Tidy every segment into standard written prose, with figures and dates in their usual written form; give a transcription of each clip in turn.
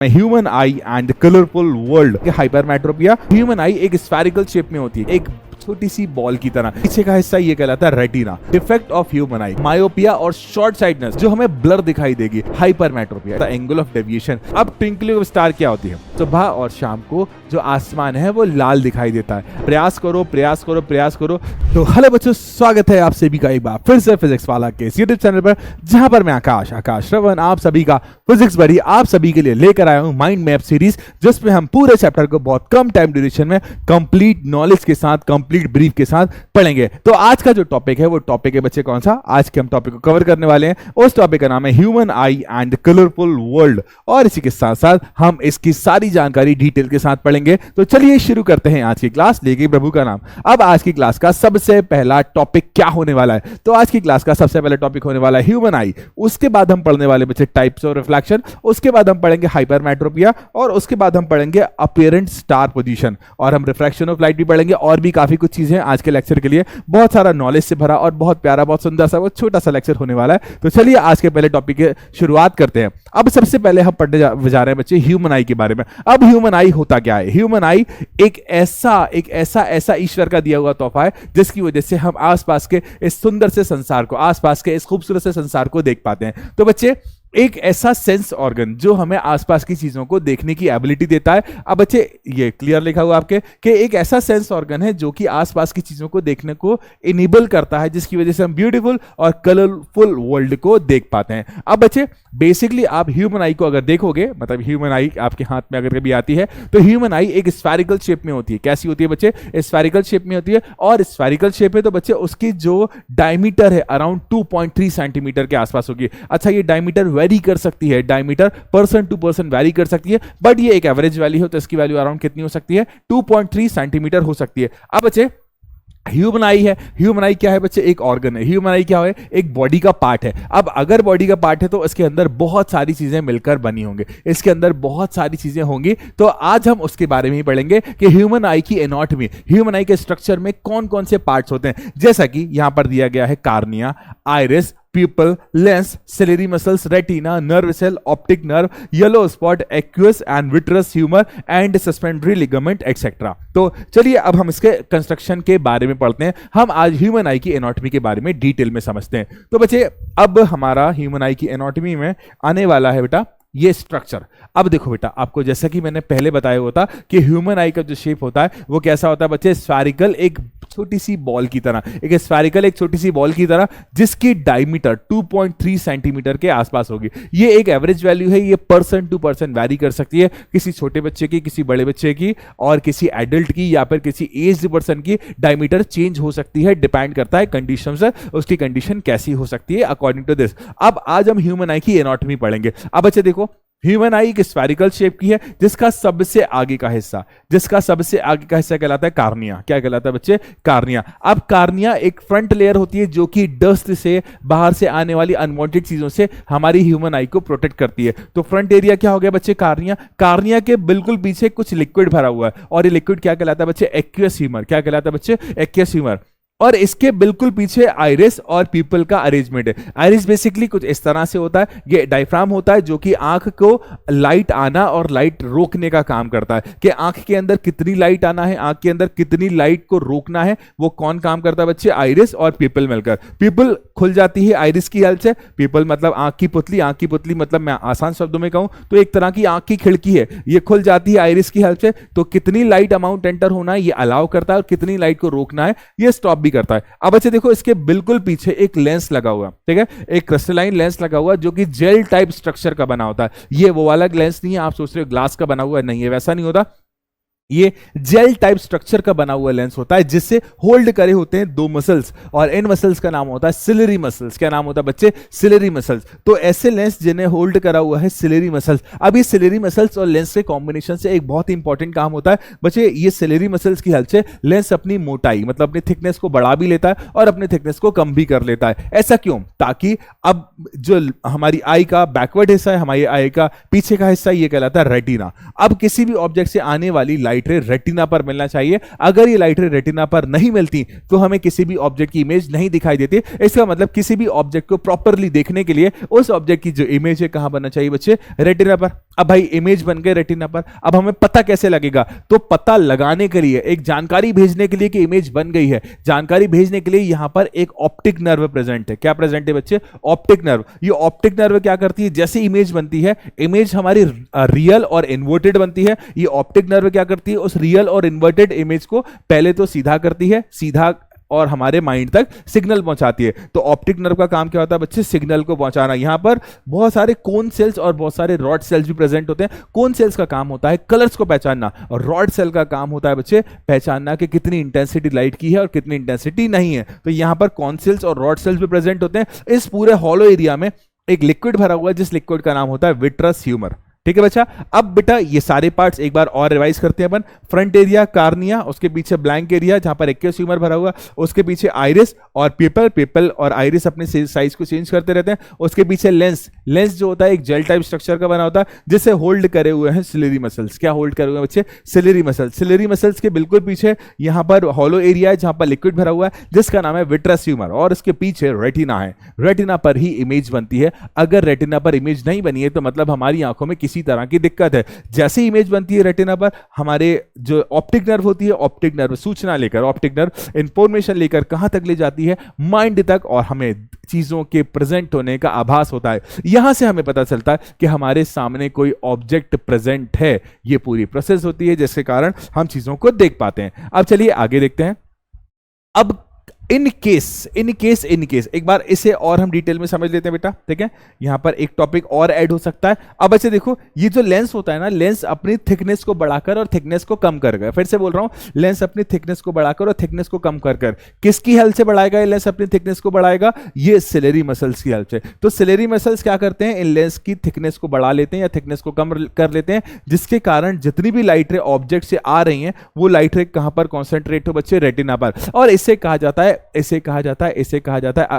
Human I and colourful world. Hypermetropia, human आई एक spherical shape में होती है, एक छोटी सी बॉल की तरह। पीछे का हिस्सा ये कहलाता है retina. Defect of human I, myopia और शॉर्ट साइडनेस जो हमें ब्लर दिखाई देगी। Hypermetropia, the angle of deviation. अब ट्विंकलिंग ऑफ स्टार क्या होती है? सुबह और शाम को जो आसमान है वो लाल दिखाई देता है। प्रयास करो प्रयास करो प्रयास करो। तो हेलो बच्चों, स्वागत है आप सभी का एक बार फिर से फिजिक्स वाला के यूट्यूब चैनल पर, जहां पर मैं आकाश श्रवण आप सभी का फिजिक्स बड़ी आप सभी के लिए लेकर आया हूं माइंड मैप सीरीज, जिसमें हम पूरे चैप्टर को बहुत कम टाइम ड्यूरेशन में कंप्लीट नॉलेज के साथ, कंप्लीट ब्रीफ के साथ पढ़ेंगे। तो आज का जो टॉपिक है वो टॉपिक है बच्चे कौन सा? आज के हम टॉपिक को कवर करने वाले हैं, उस टॉपिक का नाम है human I and colourful world. और इसी के साथ साथ हम इसकी सारी जानकारी डिटेल के साथ पढ़ेंगे। तो चलिए शुरू करते हैं आज की क्लास, लेके प्रभु का नाम। अब आज की क्लास का सबसे पहला टॉपिक क्या होने वाला है? तो आज की क्लास का सबसे पहला टॉपिक होने वाला है ह्यूमन आई। उसके बाद हम पढ़ने वाले बच्चे टाइप्स ऑफ रिफ्लेक्शन, उसके बाद हम पढ़ेंगे हाइपरमेट्रोपिया, और उसके बाद हम पढ़ेंगे अपीयरेंट स्टार पोजीशन, और हम रिफ्रैक्शन ऑफ लाइट भी पढ़ेंगे। और भी काफी कुछ चीजें आज के लेक्चर के लिए बहुत सारा नॉलेज से भरा और बहुत प्यारा, बहुत सुंदर सा वो छोटा सा लेक्चर होने वाला है। तो चलिए आज के पहले टॉपिक की शुरुआत करते हैं। अब सबसे पहले हम पढ़ने जा रहे हैं बच्चे ह्यूमन आई के बारे में। अब ह्यूमन आई होता क्या है? ह्यूमन आई एक ऐसा ईश्वर का दिया हुआ तोहफा है जिसकी वजह से हम आसपास के इस सुंदर से संसार को, आसपास के इस खूबसूरत से संसार को देख पाते हैं। तो बच्चे एक ऐसा सेंस ऑर्गन जो हमें आसपास की चीजों को देखने की एबिलिटी देता है। अब बच्चे ये क्लियर लिखा हुआ आपके कि एक ऐसा सेंस ऑर्गन है जो कि आसपास की चीजों को देखने को इनेबल करता है, जिसकी वजह से हम ब्यूटीफुल और कलरफुल वर्ल्ड को देख पाते हैं। अब बच्चे बेसिकली आप ह्यूमन आई को अगर देखोगे, मतलब ह्यूमन आई आपके हाथ में अगर कभी आती है, तो ह्यूमन आई एक स्फेरिकल शेप में होती है। कैसी होती है बच्चे? स्फेरिकल शेप में होती है। और स्फेरिकल शेप है तो बच्चे उसकी जो डायमीटर है अराउंड 2.3 सेंटीमीटर के आसपास होगी। अच्छा, ये डायमीटर वेरी कर सकती है, diameter person to person vary कर सकती है, बट ये एक एवरेज वैल्यू हो तो इसकी वैल्यू अराउंड कितनी हो सकती है? 2.3 सेंटीमीटर हो सकती है। अब बच्चे ह्यूमन आई है, ह्यूमन आई क्या है बच्चे? एक ऑर्गन है। ह्यूमन आई क्या है? एक बॉडी का पार्ट है। अब अगर बॉडी का पार्ट है तो इसके अंदर बहुत सारी चीजें मिलकर बनी होंगी, इसके अंदर बहुत सारी चीजें होंगी। तो आज हम उसके बारे में ही पढ़ेंगे कि ह्यूमन आई की एनाटॉमी, ह्यूमन आई के स्ट्रक्चर में कौन कौन से पार्ट्स होते हैं। जैसा कि यहां पर दिया गया है cornea, iris, pupil, lens, ciliary muscles, retina, nerve cell, optic nerve, yellow spot, aqueous and vitreous humor and suspensory ligament etc. तो चलिए अब हम इसके कंस्ट्रक्शन के बारे में पढ़ते हैं। हम आज ह्यूमन आई की एनाटॉमी के बारे में डिटेल में समझते हैं। तो बच्चे अब हमारा ह्यूमन आई की एनाटॉमी में आने वाला है बेटा ये स्ट्रक्चर। अब देखो बेटा, आपको जैसा कि मैंने पहले बताया होता कि ह्यूमन आई का जो शेप होता है वो कैसा होता है बच्चे? स्फेरिकल, एक छोटी सी बॉल की तरह, एक स्फेरिकल एक छोटी सी बॉल की तरह, जिसकी डायमीटर 2.3 सेंटीमीटर के आसपास होगी। ये एक एवरेज वैल्यू है, ये पर्सन टू पर्सन वैरी कर सकती है, किसी छोटे बच्चे की, किसी बड़े बच्चे की, और किसी एडल्ट की, या फिर किसी एज्ड पर्सन की डायमीटर चेंज हो सकती है। डिपेंड करता है कंडीशन से, उसकी कंडीशन कैसी हो सकती है अकॉर्डिंग टू दिस। अब आज हम ह्यूमन आई की एनाटॉमी पढ़ेंगे। अब बच्चे देखो, ह्यूमन आई एक स्फेरिकल शेप की है जिसका सबसे आगे का हिस्सा कहलाता है कार्निया। क्या कहलाता है बच्चे? कार्निया। अब कार्निया एक फ्रंट लेयर होती है जो कि डस्ट से, बाहर से आने वाली अनवांटेड चीजों से हमारी ह्यूमन आई को प्रोटेक्ट करती है। तो फ्रंट एरिया क्या हो गया बच्चे? कार्निया। कार्निया के बिल्कुल पीछे कुछ लिक्विड भरा हुआ है, और ये लिक्विड क्या कहलाता है बच्चे? Aqueous humour. क्या कहलाता है बच्चे? Aqueous humour. और इसके बिल्कुल पीछे आइरिस और पीपल का अरेंजमेंट है। आइरिस बेसिकली कुछ इस तरह से होता है, ये डायफ्राम होता है जो कि आंख को लाइट आना और लाइट रोकने का काम करता है, कि आंख के अंदर कितनी लाइट आना है, आंख के अंदर कितनी लाइट को रोकना है, वो कौन काम करता है बच्चे? आइरिस और पीपल मिलकर। पीपल खुल जाती है आइरिस की हेल्प से। पीपल मतलब आंख की पुतली, आंख की पुतली मतलब मैं आसान शब्दों में कहूं तो एक तरह की आंख की खिड़की है, ये खुल जाती है आइरिस की हेल्प से। तो कितनी लाइट अमाउंट एंटर होना है ये अलाउ करता है, और कितनी लाइट को रोकना है ये स्टॉप करता है। अब बच्चे देखो, इसके बिल्कुल पीछे एक लेंस लगा हुआ, ठीक है, एक क्रिस्टलाइन लेंस लगा हुआ जो कि जेल टाइप स्ट्रक्चर का बना होता है। ये वो वाला लेंस नहीं है, आप सोच रहे हो ग्लास का बना हुआ है, नहीं है, वैसा नहीं होता। ये जेल टाइप स्ट्रक्चर का बना हुआ लेंस होता है जिससे होल्ड करे होते हैं दो मसल्स, और इन मसल्स का नाम होता है सिलरी मसल्स। क्या नाम होता है बच्चे? Ciliary muscles. तो ऐसे लेंस जिन्हें होल्ड करा हुआ है सिलरी मसल्स। अब ये सिलरी मसल्स और लेंस के कॉम्बिनेशन से एक बहुत इंपॉर्टेंट काम होता है बच्चे, ये सिलरी मसल्स की हेल्प से लेंस अपनी मोटाई मतलब अपनी थिकनेस को बढ़ा भी लेता है और अपने थिकनेस को कम भी कर लेता है। ऐसा क्यों? ताकि अब जो हमारी आई का बैकवर्ड हिस्सा है, हमारी आई का पीछे का हिस्सा, ये कहलाता है रेटिना। अब किसी भी ऑब्जेक्ट से आने वाली लाइट रे रेटिना पर मिलना चाहिए। अगर ये लाइट रे रेटिना पर नहीं मिलती तो हमें किसी भी ऑब्जेक्ट की इमेज नहीं दिखाई देती। इसका मतलब किसी भी ऑब्जेक्ट को प्रॉपरली देखने के लिए उस ऑब्जेक्ट की जो इमेज है कहां बनना चाहिए बच्चे? रेटिना पर। अब भाई इमेज बन गए रेटिना पर, अब हमें पता कैसे लगेगा? तो पता लगाने के लिए, एक जानकारी भेजने के लिए कि इमेज बन गई है, जानकारी भेजने के लिए यहां पर एक ऑप्टिक नर्व प्रेजेंट है। क्या प्रेजेंट है बच्चे? Optic nerve. ये ऑप्टिक नर्व क्या करती है? जैसे इमेज बनती है, इमेज हमारी रियल और इन्वर्टेड बनती है, ये ऑप्टिक नर्व क्या करती है? उस रियल और इन्वर्टेड इमेज को पहले तो सीधा करती है, सीधा, और हमारे माइंड तक सिग्नल पहुंचाती है। तो ऑप्टिक नर्व का काम क्या होता है बच्चे? सिग्नल को पहुंचाना। यहां पर बहुत सारे कोन सेल्स और बहुत सारे रॉड सेल्स भी प्रेजेंट होते हैं। कोन सेल्स का काम होता है कलर्स को पहचानना, और रॉड सेल का काम होता है बच्चे पहचानना कि कितनी इंटेंसिटी लाइट की है और कितनी इंटेंसिटी नहीं है। तो यहां पर कोन सेल्स और रॉड सेल्स भी प्रेजेंट होते हैं। इस पूरे हॉलो एरिया में एक लिक्विड भरा हुआ है, जिस लिक्विड का नाम होता है विट्रस ह्यूमर। ठीक है बच्चा। अब बेटा ये सारे पार्ट्स एक बार और रिवाइज करते हैं अपन। फ्रंट एरिया कार्निया, उसके पीछे ब्लैंक एरिया जहां पर एक्वस ह्यूमर भरा हुआ, उसके पीछे आइरिस और पेपल, पेपल और आइरिस अपने साइज को चेंज करते रहते हैं। उसके पीछे लेंस, लेंस जो होता है एक जेल टाइप स्ट्रक्चर का बना होता है, जिसे होल्ड करे हुए हैं सिलेरी मसल्स। क्या होल्ड करे हुए हैं बच्चे? Ciliary muscles. सिलेरी मसल्स के बिल्कुल पीछे यहां पर हॉलो एरिया है जहां पर लिक्विड भरा हुआ है, जिसका नाम है विट्रस ह्यूमर, और इसके पीछे रेटिना है। रेटिना पर ही इमेज बनती है। अगर रेटिना पर इमेज नहीं बनी है तो मतलब हमारी आंखों में किसी तरह की दिक्कत है। जैसे इमेज बनती है रेटिना पर, हमारे जो ऑप्टिक नर्व होती है, ऑप्टिक नर्व सूचना लेकर, ऑप्टिक नर्व इंफॉर्मेशन लेकर कहां तक ले जाती है? माइंड तक, और हमें चीजों के प्रेजेंट होने का आभास होता है। यहां से हमें पता चलता है कि हमारे सामने कोई ऑब्जेक्ट प्रेजेंट है। यह पूरी प्रोसेस होती है जिसके कारण हम चीजों को देख पाते हैं। अब चलिए आगे देखते हैं। अब इन केस एक बार इसे और हम डिटेल में समझ लेते हैं बेटा। ठीक है, यहां पर एक टॉपिक और ऐड हो सकता है। अब अच्छा देखो, ये जो लेंस होता है ना, लेंस अपनी थिकनेस को बढ़ाकर और थिकनेस को कम कर, फिर से बोल रहा हूं, लेंस अपनी थिकनेस को बढ़ाकर और थिकनेस को कम कर किसकी हेल्प से बढ़ाएगा? ये लेंस अपनी थिकनेस को बढ़ाएगा ये सिलेरी मसल्स की हेल्प से। तो सिलेरी मसल्स क्या करते हैं? इन लेंस की थिकनेस को बढ़ा लेते हैं या थिकनेस को कम कर लेते हैं, जिसके कारण जितनी भी लाइट रे ऑब्जेक्ट से आ रही हैं वो लाइट रे कहां पर कॉन्सेंट्रेट हो बच्चे? रेटिना पर। और इसे कहा जाता है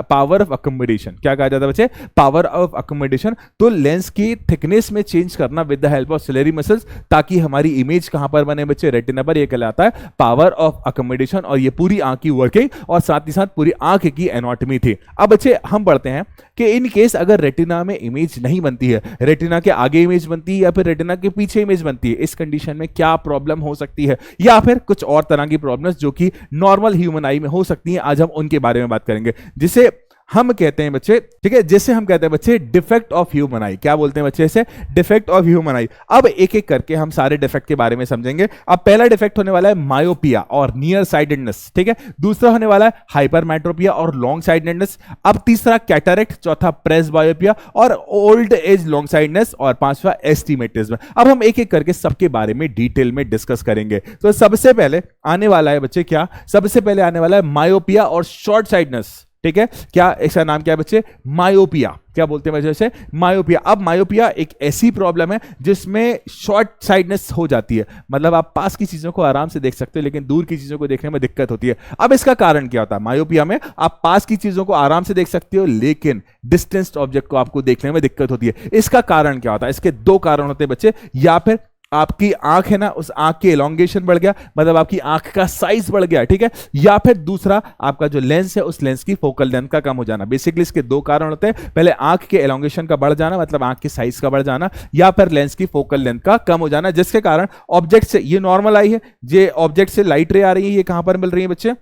पावर ऑफ अकोमोडेशन। क्या कहा जाता है बच्चे? Power of accommodation. तो लेंस की थिकनेस में चेंज करना with the help of ciliary muscles, ताकि हमारी इमेज कहां पर बने बच्चे? रेटिना पर। यह कहलाता है पावर ऑफ अकोमोडेशन, और ये पूरी आंख की वर्किंग और साथ ही साथ पूरी आंख की एनाटॉमी थी। अब बच्चे हम पढ़ते हैं कि इन केस अगर रेटिना में इमेज नहीं बनती है, रेटिना के आगे इमेज बनती है या फिर रेटिना के पीछे इमेज बनती है, इस कंडीशन में क्या प्रॉब्लम हो सकती है, या फिर कुछ और तरह की प्रॉब्लम्स जो कि नॉर्मल ह्यूमन आई में हो सकती हैं। आज हम उनके बारे में बात करेंगे, जिसे हम कहते हैं बच्चे, ठीक है, जैसे हम कहते हैं बच्चे डिफेक्ट ऑफ ह्यूमन आई। क्या बोलते हैं बच्चे? इसे डिफेक्ट ऑफ ह्यूमन आई। अब एक एक करके हम सारे डिफेक्ट के बारे में समझेंगे। अब पहला डिफेक्ट होने वाला है मायोपिया और नियर साइडेडनेस। ठीक है, दूसरा होने वाला है हाइपरमेट्रोपिया और लॉन्ग साइडेडनेस। अब तीसरा कैटरेक्ट, चौथा प्रेसबायोपिया और ओल्ड एज लॉन्ग साइडनेस, और पांचवा एस्टिमेटिज्म। अब हम एक एक करके सबके बारे में डिटेल में डिस्कस करेंगे। तो सबसे पहले आने वाला है बच्चे क्या? सबसे पहले आने वाला है मायोपिया और शॉर्ट साइडनेस। ठीक है, क्या इसका नाम क्या है बच्चे? मायोपिया। क्या बोलते हैं वजह से? मायोपिया। अब मायोपिया एक ऐसी प्रॉब्लम है जिसमें शॉर्ट साइडनेस हो जाती है, मतलब आप पास की चीजों को आराम से देख सकते हो लेकिन दूर की चीजों को देखने में दिक्कत होती है। अब इसका कारण क्या होता है? मायोपिया में आप पास की चीजों को आराम से देख सकते हो लेकिन डिस्टेंस ऑब्जेक्ट को आपको देखने में दिक्कत होती है। इसका कारण क्या होता है? इसके दो कारण होते हैं बच्चे। या फिर आपकी आंख है ना, उस आंख की एलोंगेशन बढ़ गया, मतलब आपकी आंख का साइज बढ़ गया। ठीक है, या फिर दूसरा आपका जो लेंस है उस लेंस की फोकल लेंथ का कम हो जाना। बेसिकली इसके दो कारण होते हैं, पहले आंख के एलोंगेशन का बढ़ जाना, मतलब आंख की साइज का बढ़ जाना, या फिर लेंस की फोकल लेंथ का कम हो जाना, जिसके कारण ऑब्जेक्ट से, ये नॉर्मल आई है, ये ऑब्जेक्ट से लाइट रे आ रही है, ये कहां पर मिल रही है बच्चे?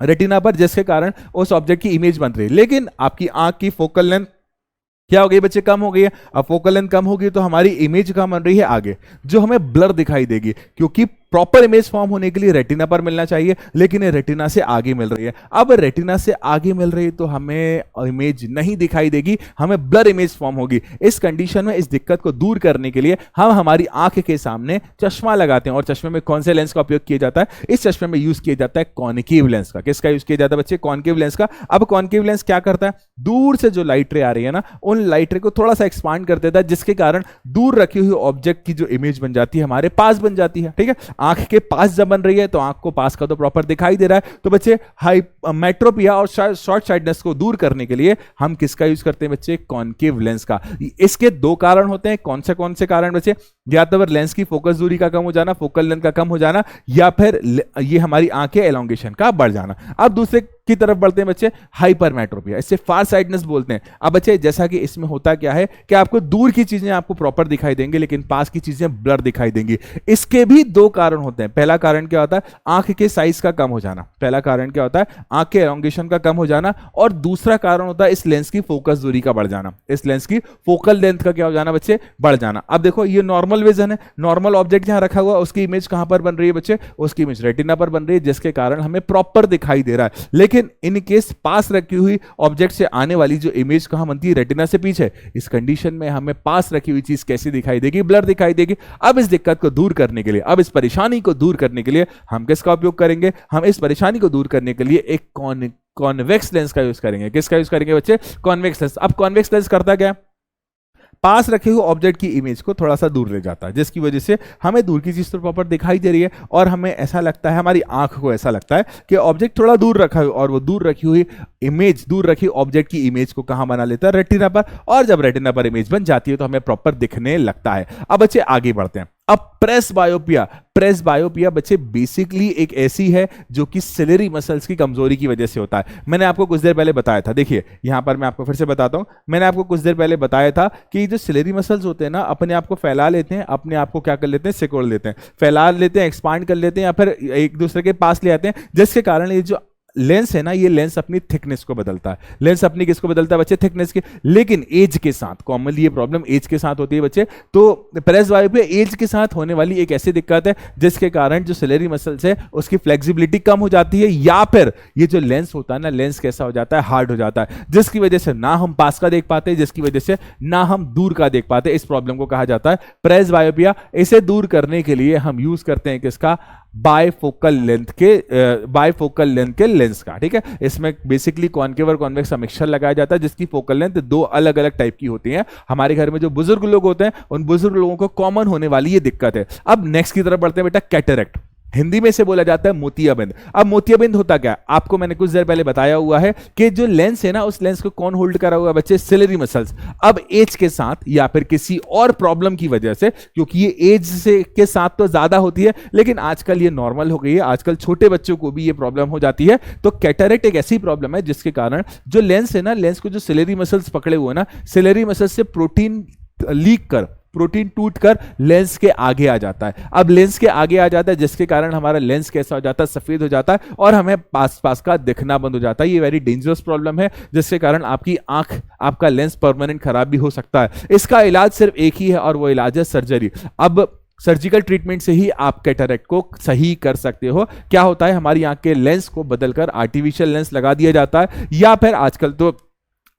रेटिना पर, जिसके कारण उस ऑब्जेक्ट की इमेज बन रही है। लेकिन आपकी आंख की फोकल लेंथ क्या हो गई बच्चे? कम हो गई है। अब फोकल लेंथ कम होगी तो हमारी इमेज कहां बन रही है? आगे, जो हमें ब्लर दिखाई देगी, क्योंकि प्रॉपर इमेज फॉर्म होने के लिए रेटिना पर मिलना चाहिए, लेकिन ये रेटिना से आगे मिल रही है। अब रेटिना से आगे मिल रही है तो हमें इमेज नहीं दिखाई देगी, हमें ब्लर इमेज फॉर्म होगी। इस कंडीशन में, इस दिक्कत को दूर करने के लिए हम हमारी आंख के सामने चश्मा लगाते हैं। और चश्मे में कौन से लेंस का उपयोग किया जाता है? इस चश्मे में यूज किया जाता है कॉन्केव लेंस का। किसका यूज किया जाता है बच्चे? कॉन्केव लेंस का। अब कॉन्केव लेंस क्या करता है? दूर से जो लाइट रे आ रही है ना, उन लाइट रे को थोड़ा सा एक्सपांड कर देता है, जिसके कारण दूर रखी हुई ऑब्जेक्ट की जो इमेज बन जाती है हमारे पास बन जाती है। ठीक है, आंख के पास जब बन रही है तो आंख को पास का तो प्रॉपर दिखाई दे रहा है। तो बच्चे हाइपरमेट्रोपिया और शॉर्ट साइडनेस को दूर करने के लिए हम किसका यूज करते हैं बच्चे? कॉन्केव लेंस का। इसके दो कारण होते हैं। कौन से कारण बच्चे? या तो लेंस की फोकस दूरी का कम हो जाना, फोकल लेंथ का कम हो जाना, या फिर ये हमारी आंखें एलोंगेशन का बढ़ जाना। अब दूसरे की तरफ बढ़ते हैं बच्चे, हाइपरमेट्रोपिया, इससे फार साइडनेस बोलते हैं। अब बच्चे जैसा कि इसमें होता क्या है कि आपको दूर की चीजें आपको प्रॉपर दिखाई देंगी लेकिन पास की चीजें ब्लर दिखाई देंगी। इसके भी दो कारण होते हैं। पहला कारण क्या होता है, आंख के साइज का कम हो जाना, पहला कारण क्या होता है, आंख के एलोंगेशन का कम हो जाना, और दूसरा कारण होता है इस लेंस की फोकस दूरी का बढ़ जाना, इस लेंस की फोकल लेंथ का क्या हो जाना बच्चे, बढ़ जाना। अब देखो ये नॉर्मल विजन है, नॉर्मल ऑब्जेक्ट जहां रखा हुआ उसकी इमेज कहां पर बन रही है बच्चे, उसकी इमेज रेटिना पर बन रही है, जिसके कारण हमें प्रॉपर दिखाई दे रहा है। लेकिन इन केस पास रखी हुई ऑब्जेक्ट से आने वाली जो इमेज कहां बनती है, रेटिना से पीछे, इस कंडीशन में हमें पास रखी हुई चीज कैसी दिखाई देगी, ब्लर दिखाई देगी। अब इस दिक्कत को दूर करने के लिए, अब इस परेशानी को दूर करने के लिए हम किसका उपयोग करेंगे, हम इस परेशानी को दूर करने के लिए एक कॉन्वेक्स लेंस का यूज करेंगे। किसका यूज करेंगे बच्चे, कॉन्वेक्स लेंस। अब कॉन्वेक्स लेंस करता क्या, पास रखे हुए ऑब्जेक्ट की इमेज को थोड़ा सा दूर ले जाता है, जिसकी वजह से हमें दूर की चीज तो प्रॉपर दिखाई दे रही है और हमें ऐसा लगता है, हमारी आंख को ऐसा लगता है कि ऑब्जेक्ट थोड़ा दूर रखा है, और वो दूर रखी हुई इमेज, दूर रखी ऑब्जेक्ट की इमेज को कहां बना लेता है, रेटिना पर। और जब रेटिना पर इमेज बन जाती है तो हमें प्रॉपर दिखने लगता है। अब बच्चे आगे बढ़ते हैं। अब प्रेस बायोपिया, प्रेस बायोपिया बच्चे बेसिकली एक ऐसी है जो कि सिलेरी मसल्स की कमजोरी की वजह से होता है। मैंने आपको कुछ देर पहले बताया था, देखिए यहां पर मैं आपको फिर से बताता हूं, मैंने आपको कुछ देर पहले बताया था कि जो सिलेरी मसल्स होते हैं ना, अपने आप को फैला लेते हैं, अपने आप को क्या कर लेते हैं, सिकोड़ लेते हैं, फैला लेते हैं, एक्सपांड कर लेते हैं, या फिर एक दूसरे के पास ले आते हैं, जिसके कारण ये जो लेंस है ना, ये लेंस अपनी थिकनेस को बदलता है। लेंस अपनी किसको बदलता है बच्चे, थिकनेस की। लेकिन एज के साथ, कॉमनली ये प्रॉब्लम एज के साथ होती है बच्चे, तो प्रेस बायोपिया एज के साथ होने वाली एक ऐसी दिक्कत है जिसके कारण जो सिलेरी मसल्स है उसकी फ्लेक्सिबिलिटी कम हो जाती है, या फिर ये जो लेंस होता है ना, लेंस कैसा हो जाता है, हार्ड हो जाता है, जिसकी वजह से ना हम पास का देख पाते, जिसकी वजह से ना हम दूर का देख पाते। इस प्रॉब्लम को कहा जाता है प्रेस बायोपिया। इसे दूर करने के लिए हम यूज करते हैं किसका, बायफोकल लेंथ के लेंस का। ठीक है, इसमें बेसिकली कॉन्केव और कॉन्वेक्स का मिक्सचर लगाया जाता है, जिसकी फोकल लेंथ दो अलग अलग टाइप की होती है। हमारे घर में जो बुजुर्ग लोग होते हैं उन बुजुर्ग लोगों को कॉमन होने वाली ये दिक्कत है। अब नेक्स्ट की तरफ बढ़ते हैं बेटा, कैटरेक्ट। हिंदी में से बोला जाता है मोतियाबिंद। अब मोतियाबिंद होता क्या है, आपको मैंने कुछ देर पहले बताया हुआ है कि जो लेंस है ना, उस लेंस को कौन होल्ड करा हुआ है बच्चे, सिलेरी मसल्स। अब एज के साथ या फिर किसी और प्रॉब्लम की वजह से, क्योंकि ये एज से के साथ तो ज्यादा होती है लेकिन आजकल ये नॉर्मल हो गई है, आजकल छोटे बच्चों को भी ये प्रॉब्लम हो जाती है। तो कैटरेक्ट एक ऐसी प्रॉब्लम है जिसके कारण जो लेंस है ना, लेंस को जो सिलेरी मसल्स पकड़े हुए ना, सिलेरी मसल्स से प्रोटीन लीक कर, प्रोटीन टूटकर लेंस के आगे आ जाता है। अब लेंस के आगे आ जाता है जिसके कारण हमारा लेंस कैसा हो जाता है, सफेद हो जाता है और हमें पास का दिखना बंद हो जाता है। ये वेरी डेंजरस प्रॉब्लम है जिसके कारण आपकी आंख, आपका लेंस परमानेंट खराब भी हो सकता है। इसका इलाज सिर्फ एक ही है और वो इलाज है सर्जरी। अब सर्जिकल ट्रीटमेंट से ही आप कैटरेक्ट को सही कर सकते हो। क्या होता है, हमारी आंख के लेंस को बदलकर आर्टिफिशियल लेंस लगा दिया जाता है, या फिर आजकल तो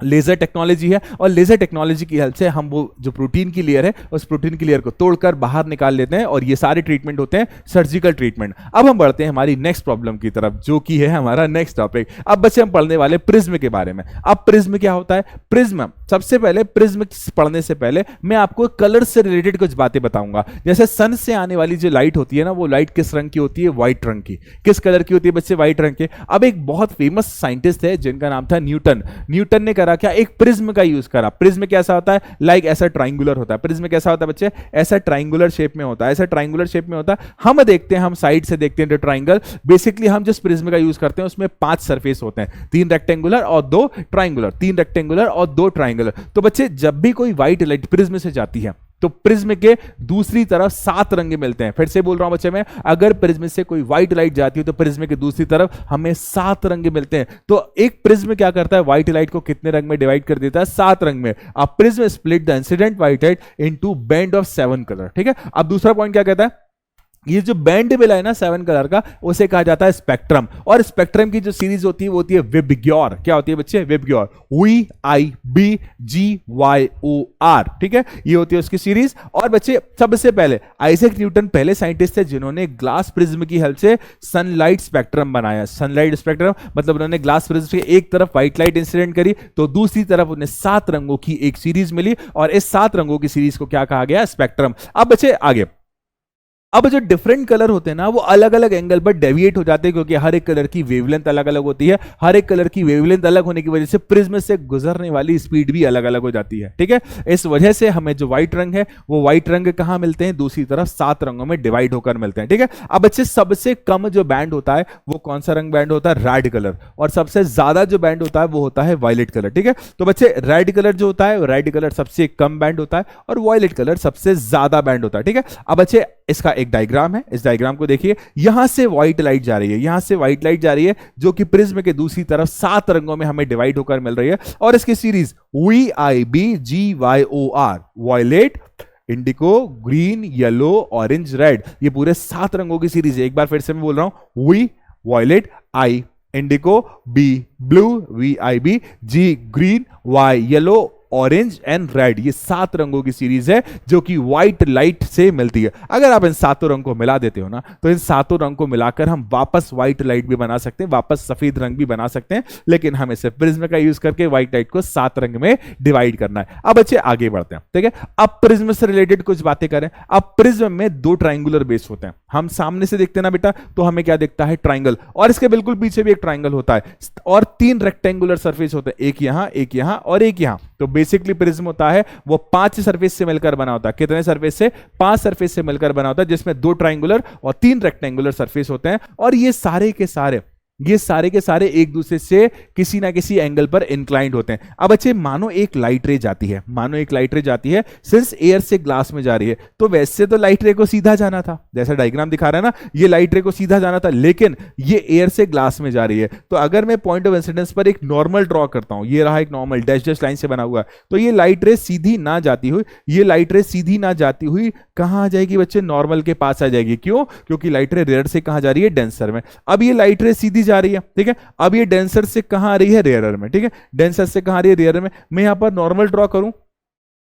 लेजर टेक्नोलॉजी है और लेजर टेक्नोलॉजी की हेल्प से हम वो जो प्रोटीन की लेयर है उस प्रोटीन की लेयर को तोड़कर बाहर निकाल लेते हैं, और ये सारे ट्रीटमेंट होते हैं सर्जिकल ट्रीटमेंट। अब हम बढ़ते हैं हमारी नेक्स्ट प्रॉब्लम की तरफ, जो कि है हमारा नेक्स्ट टॉपिक। अब बच्चे हम पढ़ने वाले प्रिज्म के बारे में। अब प्रिज्म क्या होता है, प्रिज्म, सबसे पहले प्रिज्म पढ़ने से पहले मैं आपको कलर से रिलेटेड कुछ बातें बताऊंगा। जैसे सन से आने वाली जो लाइट होती है ना, वो लाइट किस रंग की होती है, व्हाइट रंग की। किस कलर की होती है बच्चे, व्हाइट रंग के। अब एक बहुत फेमस साइंटिस्ट है जिनका नाम था न्यूटन। न्यूटन ने करा क्या, एक प्रिज्म का यूज करा। प्रिज्म कैसा होता है, लाइक ऐसा ट्राइंगुलर होता है। प्रिज्म कैसा होता है बच्चे, ऐसा ट्राइंगुलर शेप में होता है, ऐसा ट्राइंगुलर शेप में होता है। हम देखते हैं, हम साइड से देखते हैं ट्राइंगल। बेसिकली हम जिस प्रिज्म का यूज करते हैं उसमें 5 सरफेस होते हैं, 3 रेक्टेंगुलर और 2 ट्राइंगुलर, 3 रेक्टेंगुलर और 2 ट्राइंगुलर। तो बच्चे जब भी कोई व्हाइट लाइट प्रिज्म से जाती है तो प्रिज्म के दूसरी तरफ 7 रंग मिलते हैं। फिर से बोल रहा हूं बच्चे मैं, अगर प्रिज्म से कोई व्हाइट लाइट जाती है तो प्रिज्म के दूसरी तरफ हमें 7 रंग मिलते हैं। तो एक प्रिज्म क्या करता है, व्हाइट लाइट को कितने रंग में डिवाइड कर देता है, 7 रंग में। अब prism split the incident white light into band of 7 colour. ठीक है, अब दूसरा पॉइंट क्या कहता है, ये जो बैंड मिला है ना 7 कलर का, उसे कहा जाता है स्पेक्ट्रम। और स्पेक्ट्रम की जो सीरीज होती है वो होती है विबग्योर। क्या होती है बच्चे, विबग्योर, WIBGYOR। ठीक है, ये होती है उसकी सीरीज। और बच्चे सबसे पहले आइजैक न्यूटन पहले साइंटिस्ट थे जिन्होंने ग्लास प्रिज्म की हेल्प से सनलाइट स्पेक्ट्रम बनाया। सनलाइट स्पेक्ट्रम मतलब उन्होंने ग्लास प्रिज्म से एक तरफ व्हाइट लाइट इंसिडेंट करी तो दूसरी तरफ उन्हें 7 रंगों की एक सीरीज मिली, और इस 7 रंगों की सीरीज को क्या कहा गया, स्पेक्ट्रम। अब बच्चे आगे अब जो डिफरेंट कलर होते हैं ना वो अलग अलग एंगल पर डेविएट हो जाते हैं, क्योंकि हर एक कलर की वेवलेंथ अलग अलग होती है। हर एक कलर की वेवलेंथ अलग होने की वजह से प्रिज्म से गुजरने वाली स्पीड भी अलग अलग हो जाती है, ठीक है। इस वजह से हमें जो व्हाइट रंग है वो व्हाइट रंग कहां मिलते हैं, दूसरी तरफ 7 रंगों में डिवाइड होकर मिलते हैं, ठीक है। अब बच्चे सबसे कम जो बैंड होता है वो कौन सा रंग बैंड होता है, रेड कलर, और सबसे ज्यादा जो बैंड होता है वो होता है वायलेट कलर, ठीक है। तो बच्चे रेड कलर जो होता है, रेड कलर सबसे कम बैंड होता है और वायलेट कलर सबसे ज्यादा बैंड होता है, ठीक है। अब बच्चे इसका एक डायग्राम है, इस डायग्राम को देखिए, यहां से व्हाइट लाइट जा रही है, यहां से व्हाइट लाइट जा रही है जो कि प्रिज्म के दूसरी तरफ 7 रंगों में हमें डिवाइड होकर मिल रही है, और इसकी सीरीज VIBGYOR, वायलेट, इंडिको, ग्रीन, येलो, ऑरेंज, रेड, ये पूरे 7 रंगों की सीरीज है। एक बार फिर से मैं बोल रहा हूं, V violet, I indigo, B blue, VIB, G green, Y yellow, orange and red, ये 7 रंगों की सीरीज है जो कि व्हाइट लाइट से मिलती है। अगर आप इन 7 रंग को मिला देते हो ना, तो इन 7 रंग को मिलाकर हम वापस व्हाइट लाइट भी बना सकते हैं, वापस सफेद रंग भी बना सकते हैं, लेकिन हमें सिर्फ प्रिज्म का यूज करके व्हाइट लाइट को 7 रंग में डिवाइड करना है। अब बच्चे आगे बढ़ते हैं, ठीक है। अब प्रिज्म से रिलेटेड कुछ बातें करें। अब प्रिज्म में 2 ट्राइंगुलर बेस होते हैं, हम सामने से देखते हैं ना बेटा, तो हमें क्या दिखता है, ट्राइंगल, और इसके बिल्कुल पीछे भी एक ट्राइंगल होता है, और 3 रेक्टेंगुलर सरफेस होते हैं, एक यहां और एक यहां। तो बेसिकली प्रिज्म होता है वो 5 सरफेस से मिलकर बना होता है। कितने सरफेस से, 5 सरफेस से मिलकर बना होता है, जिसमें 2 ट्राइंगुलर और 3 रेक्टेंगुलर सरफेस होते हैं, और ये सारे के सारे एक दूसरे से किसी ना किसी एंगल पर इंक्लाइंड होते हैं। अब बच्चे मानो एक लाइट रे जाती है, सिंस एयर से ग्लास में जा रही है, तो वैसे तो लाइट रे को सीधा जाना था, जैसा डायग्राम दिखा रहा है ना, ये लाइट रे को सीधा जाना था, लेकिन ये एयर से ग्लास में जा रही है। तो अगर मैं पॉइंट ऑफ इंसिडेंस पर एक नॉर्मल ड्रॉ करता हूं, ये रहा एक नॉर्मल डैश लाइन से बना हुआ, तो ये लाइट रे सीधी ना जाती हुई कहां आ जाएगी बच्चे, नॉर्मल के पास आ जाएगी। क्यों? क्योंकि लाइट रे रेयर से कहां जा रही है, डेंसर में। अब ये लाइट रे सीधी जा रही है, ठीक है। अब ये डेंसर से कहां आ रही है, रेयरर में, ठीक है। डेंसर से कहां आ रही है, रेयरर में। मैं यहां पर नॉर्मल ड्रॉ करूं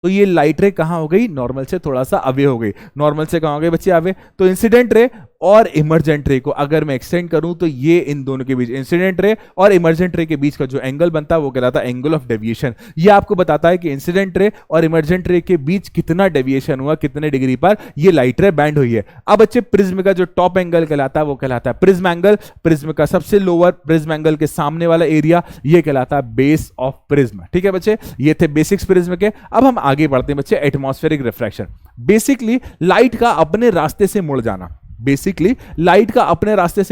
तो ये लाइट रे कहां हो गई, नॉर्मल से थोड़ा सा अवे हो गई। नॉर्मल से कहां हो गई बच्चे, अवे। तो इंसिडेंट रे और इमर्जेंट रे को अगर मैं एक्सटेंड करूं तो ये इन दोनों के बीच, इंसिडेंट रे और इमर्जेंट रे के बीच का जो एंगल बनता है वो कहलाता है एंगल ऑफ डेविएशन। ये आपको बताता है कि इंसिडेंट रे और इमर्जेंट रे के बीच कितना डेविएशन हुआ, कितने डिग्री पर ये लाइट रे बैंड हुई है। अब बच्चे प्रिज्म का जो टॉप एंगल कहलाता है वो कहलाता है प्रिज्म एंगल। प्रिज्म का सबसे लोअर प्रिज्म एंगल के सामने वाला एरिया ये कहलाता है बेस ऑफ प्रिज्म, ठीक है बच्चे। ये थे बेसिक्स प्रिज्म के। अब हम आगे बढ़ते हैं बच्चे, एटमॉस्फेरिक रिफ्रैक्शन। बेसिकली लाइट का अपने रास्ते से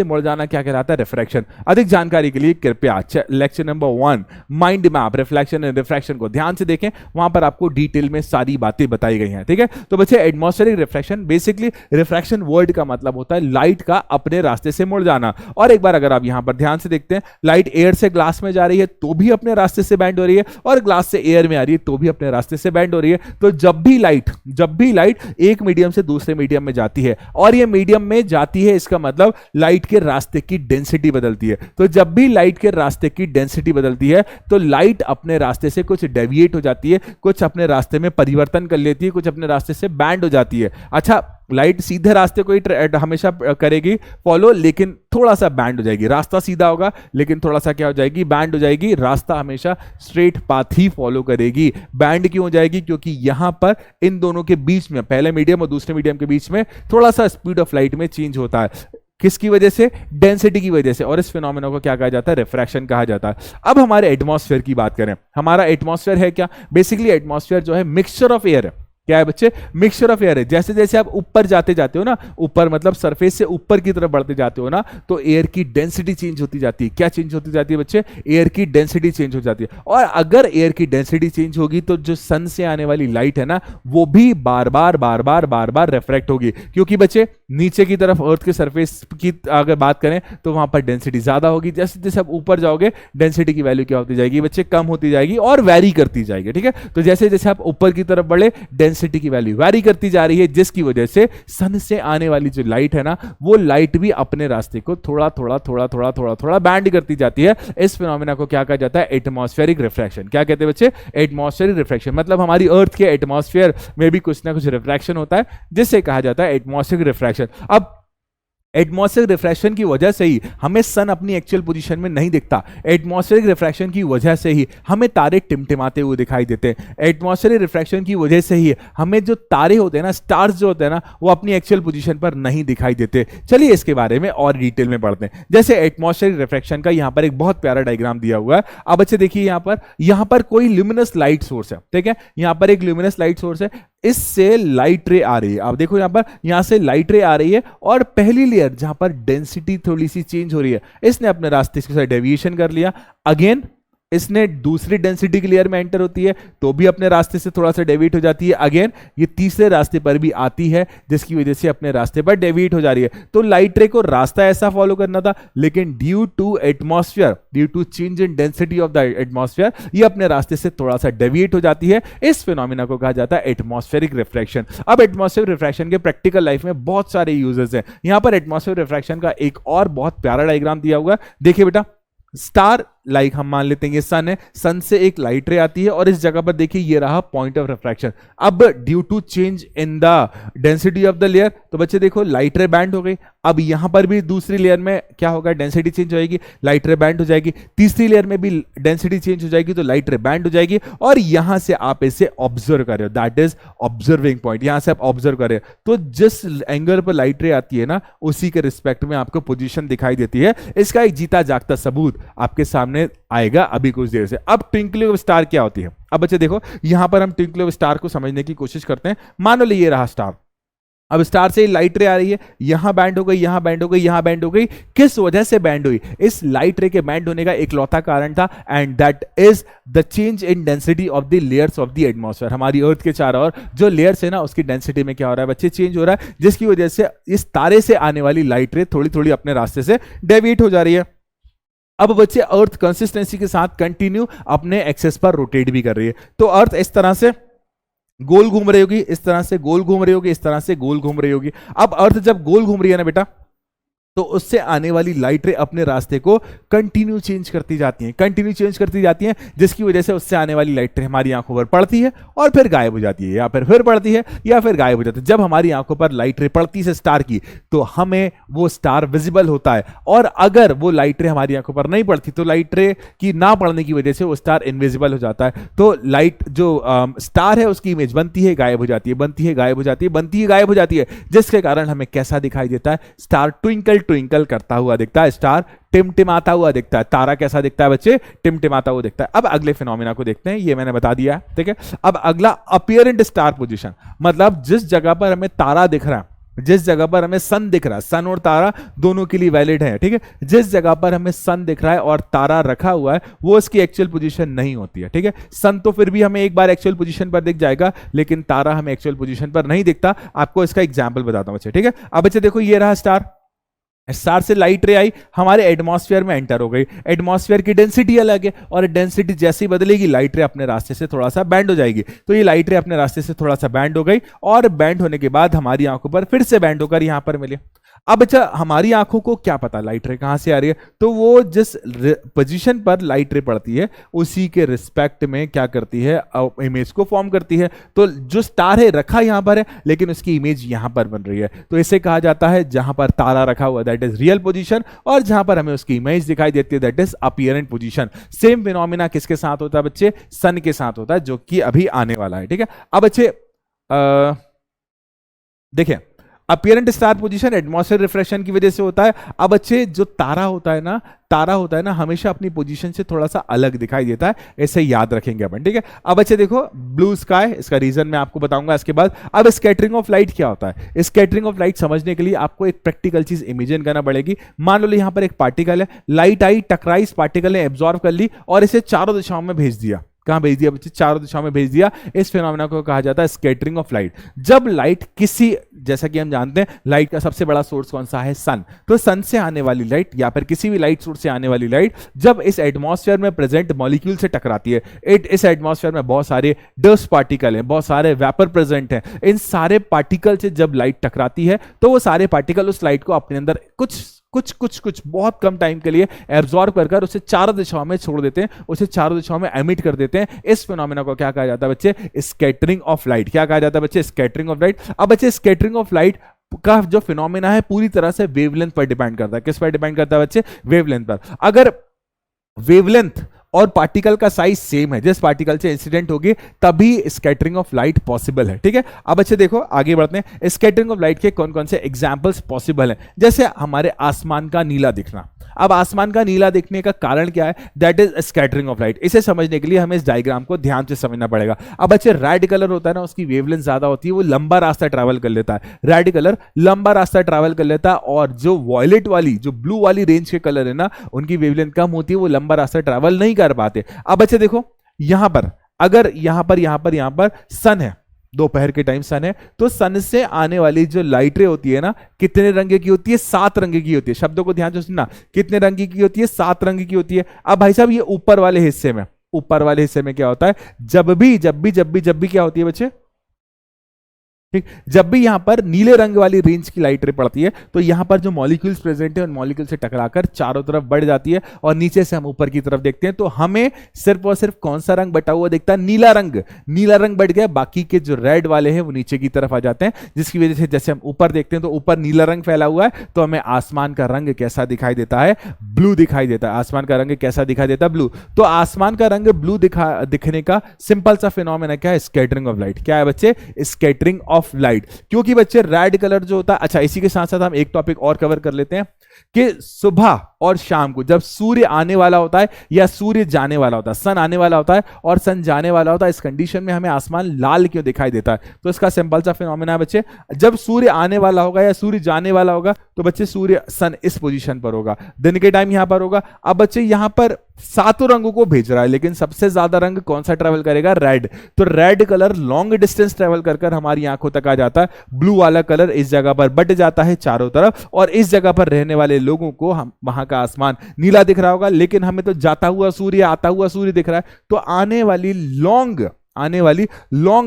मुड़ जाना, क्या कहलाता है, रिफ्रैक्शन। अधिक जानकारी के लिए कृपया lecture number 1 mind map reflection and refraction को ध्यान से देखें, वहां पर आपको डिटेल में सारी बातें बताई गई हैं, ठीक है। तो बच्चे atmospheric refraction, basically refraction word का मतलब होता है लाइट का अपने रास्ते से मुड़ जाना। और एक बार अगर आप यहां पर ध्यान से देखते हैं, लाइट एयर से ग्लास में जा रही है तो भी अपने रास्ते से बैंड हो रही है, और ग्लास से एयर में आ रही है तो भी अपने रास्ते से बैंड हो रही है। तो जब भी लाइट एक मीडियम से दूसरे मीडियम में जाती है और ये मीडियम में जाती है, इसका मतलब लाइट के रास्ते की डेंसिटी बदलती है। तो जब भी लाइट के रास्ते की डेंसिटी बदलती है तो लाइट अपने रास्ते से कुछ डेविएट हो जाती है, कुछ अपने रास्ते में परिवर्तन कर लेती है, कुछ अपने रास्ते से बैंड हो जाती है। अच्छा, लाइट सीधे रास्ते को ही हमेशा करेगी फॉलो, लेकिन थोड़ा सा बैंड हो जाएगी। रास्ता सीधा होगा लेकिन थोड़ा सा क्या हो जाएगी, बैंड हो जाएगी। रास्ता हमेशा स्ट्रेट पाथ ही फॉलो करेगी। बैंड क्यों हो जाएगी? क्योंकि यहां पर इन दोनों के बीच में, पहले मीडियम और दूसरे मीडियम के बीच में थोड़ा सा स्पीड ऑफ लाइट में चेंज होता है। किसकी वजह से? डेंसिटी की वजह से। और इस फिनोमेना को क्या कहा जाता है? रिफ्रैक्शन कहा जाता है। अब हमारे एटमॉस्फेयर की बात करें, हमारा एटमॉस्फेयर है क्या? बेसिकली एटमॉस्फेयर जो है मिक्सचर ऑफ एयर है। क्या है बच्चे? मिक्सचर ऑफ एयर है। जैसे जैसे आप ऊपर जाते जाते हो ना, ऊपर मतलब सरफेस से ऊपर की तरफ बढ़ते जाते हो ना, तो एयर की डेंसिटी चेंज होती जाती है। क्या चेंज होती जाती है बच्चे? एयर की डेंसिटी चेंज हो जाती है। और अगर एयर की डेंसिटी चेंज होगी तो जो सन से आने वाली लाइट है ना, वो भी बार बार रिफ्रैक्ट होगी। क्योंकि बच्चे नीचे की तरफ अर्थ के सरफेस की अगर बात करें तो वहां पर डेंसिटी ज्यादा होगी। जैसे जैसे आप ऊपर जाओगे डेंसिटी की वैल्यू क्या होती जाएगी बच्चे? कम होती जाएगी और वैरी करती जाएगी, ठीक है। तो जैसे जैसे आप ऊपर की तरफ बढ़े डेंसिटी की वैल्यू वैरी करती जा रही है, जिसकी वजह से सन से आने वाली जो लाइट है ना, वो लाइट भी अपने रास्ते को थोड़ा थोड़ा बैंड करती जाती है। इस फिनोमेना को क्या कहा जाता है? Atmospheric refraction. क्या कहते हैं बच्चे? Atmospheric refraction. मतलब हमारी अर्थ के एटमॉस्फेयर में भी कुछ ना कुछ रिफ्रैक्शन होता है, जिससे कहा जाता है एटमॉस्फेरिक रिफ्रैक्शन। अब एटमॉस्फेरिक रिफ्रैक्शन की वजह से ही हमें सन अपनी एक्चुअल पोजीशन में नहीं दिखता। एटमॉस्फेरिक रिफ्रैक्शन की वजह से ही हमें तारे टिमटिमाते हुए दिखाई देते हैं। एटमॉस्फेरिक रिफ्रैक्शन की वजह से ही हमें जो तारे होते हैं ना, स्टार्स जो होते हैं ना, वो अपनी एक्चुअल पोजीशन पर नहीं दिखाई देते। चलिए इसके बारे में और डिटेल में पढ़ते हैं। जैसे एटमॉस्फेरिक रिफ्रैक्शन का यहाँ पर एक बहुत प्यारा डायग्राम दिया हुआ है। अब बच्चे देखिए यहाँ पर कोई ल्यूमिनस लाइट सोर्स है, ठीक है, यहाँ पर एक ल्यूमिनस लाइट सोर्स है, इससे लाइट रे आ रही है। अब देखो यहाँ से लाइट रे आ रही है और पहली लेयर जहां पर डेंसिटी थोड़ी सी चेंज हो रही है, इसने अपने रास्ते से डेविएशन कर लिया। अगेन इसने दूसरी डेंसिटी की लेयर में एंटर होती है तो भी अपने रास्ते से थोड़ा सा डेविएट हो जाती है। अगेन ये तीसरे रास्ते पर भी आती है जिसकी वजह से अपने रास्ते पर डेविएट हो जा रही है। तो लाइट रे को रास्ता ऐसा फॉलो करना था, लेकिन due to atmosphere, due to change in density of the atmosphere, ये अपने रास्ते से थोड़ा सा डेविएट हो जाती है। इस फिनोमिना को कहा जाता है एटमॉस्फेरिक रिफ्रैक्शन। अब एटमॉस्फेरिक रिफ्रैक्शन के प्रैक्टिकल लाइफ में बहुत सारे यूजेस हैं। यहां पर एटमॉस्फेरिक रिफ्रैक्शन का एक और बहुत प्यारा डायग्राम दिया हुआ है। देखिए बेटा, स्टार लाइक हम मान लेते हैं ये सन है, सन से एक लाइट रे आती है और इस जगह पर देखिए ये रहा पॉइंट ऑफ रिफ्रैक्शन। अब due to change in the density of the layer, तो बच्चे देखो लाइट रे बैंड हो गई। अब यहां पर भी दूसरी लेयर में क्या होगा, डेंसिटी चेंज हो जाएगी, लाइट रे बैंड हो जाएगी। तीसरी लेयर में भी डेंसिटी चेंज हो जाएगी तो लाइट रे बैंड हो जाएगी। और यहां से आप इसे ऑब्जर्व कर रहे हो, दैट इज ऑब्जर्विंग पॉइंट। यहां से आप ऑब्जर्व कर रहे हो तो जिस एंगल पर लाइट रे आती है ना, उसी के रिस्पेक्ट में आपको पोजीशन दिखाई देती है। इसका एक जीता जागता सबूत आपके सामने आएगा अभी कुछ देर से। अब ट्विंकलिंग ऑफ स्टार क्या होती है? अब बच्चे देखो, यहां पर हम ट्विंकलिंग ऑफ स्टार को समझने की कोशिश करते हैं। मान लो ये रहा स्टार, अब स्टार से लाइट रे आ रही है, यहां बैंड हो गई, यहां बैंड हो गई, यहां बैंड हो गई। किस वजह से बैंड हुई? इस लाइट रे के बैंड होने का इकलौता कारण था, and that is the change in density of the layers of the atmosphere. हमारी अर्थ के चारों ओर जो लेयर्स है ना, उसकी डेंसिटी में क्या हो रहा है बच्चे, चेंज हो रहा है, जिसकी वजह से इस तारे से आने वाली लाइट रे थोड़ी थोड़ी अपने रास्ते से डेविएट हो जा रही है। अब बच्चे अर्थ कंसिस्टेंसी के साथ कंटिन्यू अपने एक्सेस पर रोटेट भी कर रही है। तो अर्थ इस तरह से गोल घूम रही होगी, इस तरह से गोल घूम रही होगी, इस तरह से गोल घूम रही होगी। अब अर्थ जब गोल घूम रही है ना बेटा, तो उससे आने वाली लाइट रे अपने रास्ते को कंटिन्यू चेंज करती जाती हैं, कंटिन्यू चेंज करती जाती हैं, जिसकी वजह से उससे आने वाली लाइट रे हमारी आंखों पर पड़ती है और फिर गायब हो जाती है, या फिर पड़ती है या फिर गायब हो जाती है। जब हमारी आंखों पर लाइट रे पड़ती है स्टार की, तो हमें वो स्टार विजिबल होता है, और अगर वो लाइट रे हमारी आंखों पर नहीं पड़ती तो लाइट रे की ना पड़ने की वजह से वो स्टार इनविजिबल हो जाता है। तो लाइट जो स्टार है उसकी इमेज बनती है, गायब हो जाती है, बनती है, गायब हो जाती है, बनती है, गायब हो जाती है, जिसके कारण हमें कैसा दिखाई देता है? स्टार ट्विंकल ट्विंकल करता हुआ दिखता है, स्टार टिमटिमाता हुआ दिखता है। तारा कैसा दिखता है बच्चे? टिमटिमाता हुआ दिखता है। अब अगले फिनोमिना को देखते हैं, ये मैंने बता दिया, ठीक है। अब अगला अपीयरेंट स्टार पोजीशन, मतलब जिस जगह पर हमें तारा दिख रहा है, जिस जगह पर हमें सन दिख रहा है, सन और तारा दोनों के लिए वैलिड है, ठीक है। जिस जगह पर हमें सन दिख रहा है और तारा रखा हुआ है, वो उसकी एक्चुअल पोजीशन नहीं होती है, ठीक है। सन तो फिर भी हमें एक बार एक्चुअल पोजीशन पर दिख जाएगा, लेकिन तारा हमें एक्चुअल पोजीशन पर नहीं दिखता। आपको इसका एग्जाम्पल बताता हूं बच्चे, ठीक है। अब बच्चे देखो, ये रहा स्टार, स्टार से लाइट रे आई, हमारे एटमॉस्फेयर में एंटर हो गई। एटमॉस्फेयर की डेंसिटी अलग है, और डेंसिटी जैसे ही बदलेगी लाइट रे अपने रास्ते से थोड़ा सा बैंड हो जाएगी। तो ये लाइट रे अपने रास्ते से थोड़ा सा बैंड हो गई, और बैंड होने के बाद हमारी आंखों पर फिर से बैंड होकर यहां पर मिले। अब अच्छा, हमारी आंखों को क्या पता लाइट रे कहां से आ रही है? तो वो जिस पोजीशन पर लाइट रे पड़ती है उसी के रिस्पेक्ट में क्या करती है, इमेज को फॉर्म करती है। तो जो स्टार है रखा यहां पर है, लेकिन उसकी इमेज यहां पर बन रही है, तो इसे कहा जाता है, जहां पर तारा रखा हुआ दैट इज रियल पोजीशन, और जहां पर हमें उसकी इमेज दिखाई देती है that is apparent position. Same phenomena किसके साथ होता है बच्चे? सन के साथ होता है, जो कि अभी आने वाला है, ठीक है। अब बच्चे देखिए, अपीयरेंट स्टार पोजीशन एटमॉस्फेयर रिफ्रैक्शन की वजह से होता है। अब अच्छे, जो तारा होता है ना, हमेशा अपनी पोजीशन से थोड़ा सा अलग दिखाई देता है, ऐसे याद रखेंगे अपन, ठीक है। अब अच्छे देखो, ब्लू स्काई, इसका रीजन मैं आपको बताऊंगा इसके बाद। अब स्कैटरिंग ऑफ लाइट क्या होता है? स्कैटरिंग ऑफ लाइट समझने के लिए आपको एक प्रैक्टिकल चीज इमेजिन करना पड़ेगी। मान लो यहां पर एक पार्टिकल है, लाइट आई, टकराई, इस पार्टिकल ने एब्जॉर्ब कर ली और इसे चारों दिशाओं में भेज दिया। कहां भेज दिया बच्चे? चारों दिशाओं में भेज दिया। इस फिनोमेना को कहा जाता है स्कैटरिंग ऑफ लाइट। जब लाइट किसी, जैसा कि हम जानते हैं लाइट का सबसे बड़ा सोर्स कौन सा है? सन। तो सन से आने वाली लाइट या फिर किसी भी लाइट सोर्स से आने वाली लाइट जब इस एटमॉस्फेयर में प्रेजेंट मॉलिक्यूल से टकराती है, इस एटमॉस्फेयर में बहुत सारे डस्ट पार्टिकल हैं, बहुत सारे वेपर प्रेजेंट हैं, इन सारे पार्टिकल से जब लाइट टकराती है तो वो सारे पार्टिकल उस लाइट को अपने अंदर कुछ बहुत कम टाइम के लिए एब्जॉर्ब कर उसे चारों दिशाओं में छोड़ देते हैं, उसे चारों दिशाओं में एमिट कर देते हैं। इस फिनोमेना को क्या कहा जाता है बच्चे? Scattering of light. क्या कहा जाता है बच्चे? Scattering of light. अब बच्चे, स्कैटरिंग ऑफ लाइट का जो फिनोमेना है पूरी तरह से वेवलेंथ पर डिपेंड करता है। किस पर डिपेंड करता है बच्चे? वेवलेंथ पर। अगर वेवलेंथ और पार्टिकल का साइज सेम है, जिस पार्टिकल से इंसिडेंट होगी तभी स्कैटरिंग ऑफ लाइट पॉसिबल है। ठीक है, अब अच्छे देखो आगे बढ़ते हैं। स्कैटरिंग ऑफ लाइट के कौन कौन से एग्जांपल्स पॉसिबल हैं? जैसे हमारे आसमान का नीला दिखना। अब आसमान का नीला दिखने का कारण क्या है? That is scattering of light. इसे समझने के लिए हमें इस डायग्राम को ध्यान से समझना पड़ेगा। अब अच्छे रेड कलर होता है ना, उसकी वेवलेंथ ज्यादा होती है, वो लंबा रास्ता ट्रैवल कर लेता है। रेड कलर लंबा रास्ता ट्रैवल कर लेता है, और जो वॉयलेट वाली, जो ब्लू वाली रेंज के कलर है ना, उनकी वेवलेंथ कम होती है, वो लंबा रास्ता ट्रैवल नहीं कर पाते। अब अच्छे देखो यहां पर, अगर यहां पर सन है, दोपहर के टाइम सन है, तो सन से आने वाली जो लाइट रे होती है ना, कितने रंग की होती है? 7 रंग की होती है। शब्दों को ध्यान से सुनना, कितने रंग की होती है? 7 रंग की होती है। अब भाई साहब ये ऊपर वाले हिस्से में क्या होता है? जब भी क्या होती है बच्चे? ठीक, जब भी यहां पर नीले रंग वाली रेंज की लाइट रे पड़ती है, तो यहां पर जो मॉलिक्यूल्स प्रेजेंट है उन मॉलिक्यूल से टकराकर चारों तरफ बढ़ जाती है, और नीचे से हम ऊपर की तरफ देखते हैं तो हमें सिर्फ और सिर्फ कौन सा रंग बटा हुआ दिखता है? नीला रंग। नीला रंग बढ़ गया, बाकी के जो रेड वाले हैं वो नीचे की तरफ आ जाते हैं, जिसकी वजह से जैसे हम ऊपर देखते हैं तो ऊपर नीला रंग फैला हुआ है, तो हमें आसमान का रंग कैसा दिखाई देता है? ब्लू दिखाई देता है। आसमान का रंग कैसा दिखाई देता है? ब्लू। तो आसमान का रंग ब्लू दिखने का सिंपल सा फिनोमेना क्या है? Scattering of light. क्या है बच्चे? Scattering of light. क्योंकि बच्चे रेड कलर जो होता है, अच्छा इसी के साथ साथ हम एक टॉपिक और कवर कर लेते हैं कि सुबह और शाम को जब सूर्य आने वाला होता है या सूर्य जाने वाला होता है, सन आने वाला होता है और सन जाने वाला होता है, इस कंडीशन में हमें आसमान लाल क्यों दिखाई देता है? तो इसका सिंपल सा फिनोमेना है बच्चे, जब सूर्य आने वाला होगा या सूर्य जाने वाला होगा तो बच्चे सूर्य, सन इस पोजीशन पर होगा, दिन के टाइम यहां पर होगा। अब बच्चे यहां पर 7 रंगों को भेज रहा है, लेकिन सबसे ज्यादा रंग कौन सा ट्रेवल करेगा? रेड। तो red colour long distance travel कर हमारी आंखों तक आ जाता है। ब्लू वाला कलर इस जगह पर बट जाता है चारों तरफ, और इस जगह पर रहने वाले लोगों को हम वहां का आसमान नीला दिख रहा होगा, लेकिन हमें तो जाता हुआ सूर्य, आता हुआ सूर्य दिख रहा है। तो आने वाली लॉन्ग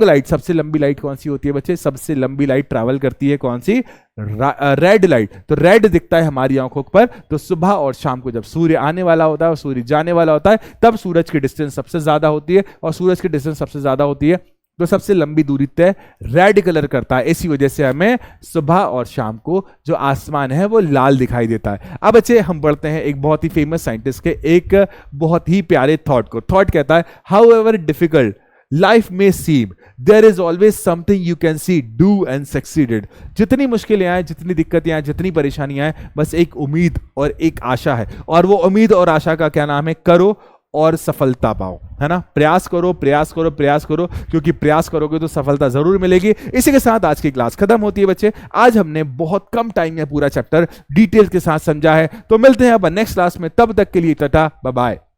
लाइट, सबसे लंबी लाइट कौन सी होती है बच्चे? सबसे लंबी लाइट ट्रैवल करती है कौन सी? Red light. तो रेड दिखता है हमारी आंखों पर। तो सुबह और शाम को जब सूर्य आने वाला होता है और सूर्य जाने वाला होता है, तब सूरज की डिस्टेंस सबसे ज्यादा होती है, और सूरज की डिस्टेंस सबसे ज्यादा होती है तो सबसे लंबी दूरी तय रेड कलर करता है। इसी वजह से हमें सुबह और शाम को जो आसमान है वो लाल दिखाई देता है। अब अच्छे हम बढ़ते हैं एक बहुत ही फेमस साइंटिस्ट के एक बहुत ही प्यारे थॉट को। थॉट कहता है, हाउ एवर डिफिकल्ट लाइफ में seem, there is always something you can see do and succeeded. जितनी मुश्किलें आए, जितनी दिक्कतें आए, जितनी परेशानियां आए, बस एक उम्मीद और एक आशा है, और वो उम्मीद और आशा का क्या नाम है? करो और सफलता पाओ, है ना? प्रयास करो, क्योंकि प्रयास करोगे तो सफलता जरूर मिलेगी। इसी के साथ आज की क्लास खत्म होती है बच्चे। आज हमने बहुत कम टाइम में पूरा चैप्टर डिटेल के साथ समझा है। तो मिलते हैं अब नेक्स्ट क्लास में, तब तक के लिए टाटा बाय बाय।